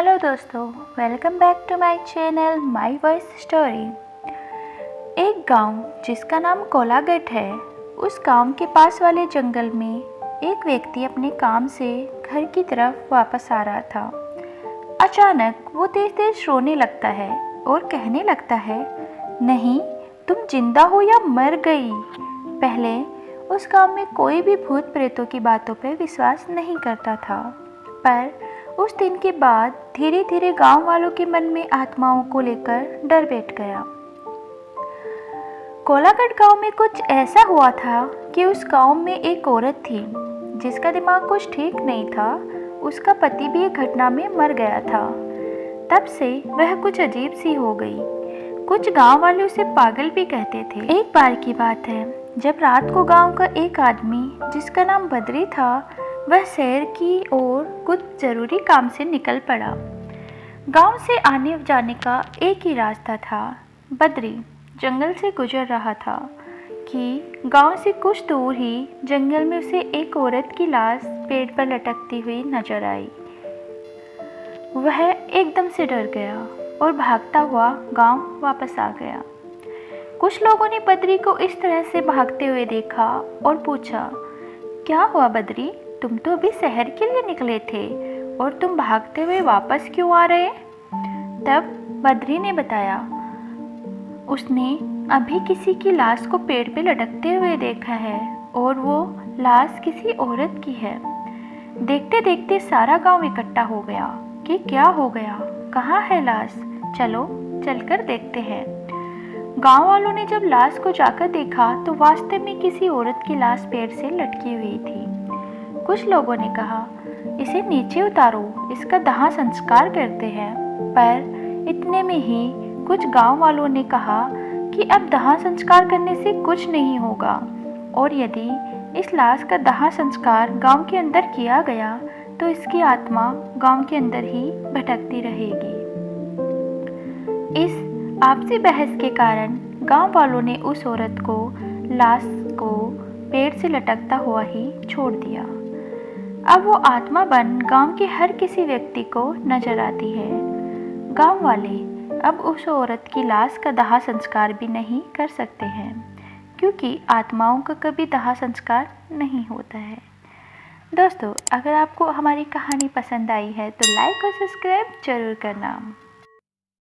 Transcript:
Hello दोस्तों, welcome back to my channel my voice story. एक गांव जिसका नाम कोलागढ़ है, उस गांव के पास वाले जंगल में एक व्यक्ति अपने काम से घर की तरफ वापस आ रहा था। अचानक वो तेज तेज रोने लगता है और कहने लगता है, नहीं, तुम जिंदा हो या मर गई। पहले उस गांव में कोई भी भूत प्रेतों की बातों पर विश्वास नहीं करता था, पर उस दिन के बाद धीरे धीरे गांव वालों के मन में आत्माओं को लेकर डर बैठ गया। कोलागढ़ गांव में कुछ ऐसा हुआ था कि उस गांव में एक औरत थी जिसका दिमाग कुछ ठीक नहीं था। उसका पति भी एक घटना में मर गया था। तब से वह कुछ अजीब सी हो गई। कुछ गांव वाले उसे पागल भी कहते थे। एक बार की बात है, जब रात को गांव का एक आदमी जिसका नाम बद्री था, वह शहर की ओर कुछ जरूरी काम से निकल पड़ा। गांव से आने जाने का एक ही रास्ता था। बद्री जंगल से गुजर रहा था कि गांव से कुछ दूर ही जंगल में उसे एक औरत की लाश पेड़ पर लटकती हुई नजर आई। वह एकदम से डर गया और भागता हुआ गांव वापस आ गया। कुछ लोगों ने बद्री को इस तरह से भागते हुए देखा और पूछा, क्या हुआ बद्री, तुम तो अभी शहर के लिए निकले थे और तुम भागते हुए वापस क्यों आ रहे? तब बद्री ने बताया, उसने अभी किसी की लाश को पेड़ पे लटकते हुए देखा है और वो लाश किसी औरत की है। देखते देखते सारा गांव इकट्ठा हो गया कि क्या हो गया, कहाँ है लाश, चलो चलकर देखते हैं। गांव वालों ने जब लाश को जाकर देखा तो वास्तव में किसी औरत की लाश पेड़ से लटकी हुई थी। कुछ लोगों ने कहा, इसे नीचे उतारो, इसका दाह संस्कार करते हैं। पर इतने में ही कुछ गांव वालों ने कहा कि अब दाह संस्कार करने से कुछ नहीं होगा और यदि इस लाश का दाह संस्कार गांव के अंदर किया गया तो इसकी आत्मा गांव के अंदर ही भटकती रहेगी। इस आपसी बहस के कारण गांव वालों ने उस औरत को लाश को पेड़ से लटकता हुआ ही छोड़ दिया। अब वो आत्मा बन गांव के हर किसी व्यक्ति को नजर आती है। गांव वाले अब उस औरत की लाश का दाह संस्कार भी नहीं कर सकते हैं, क्योंकि आत्माओं का कभी दाह संस्कार नहीं होता है। दोस्तों, अगर आपको हमारी कहानी पसंद आई है तो लाइक और सब्सक्राइब जरूर करना।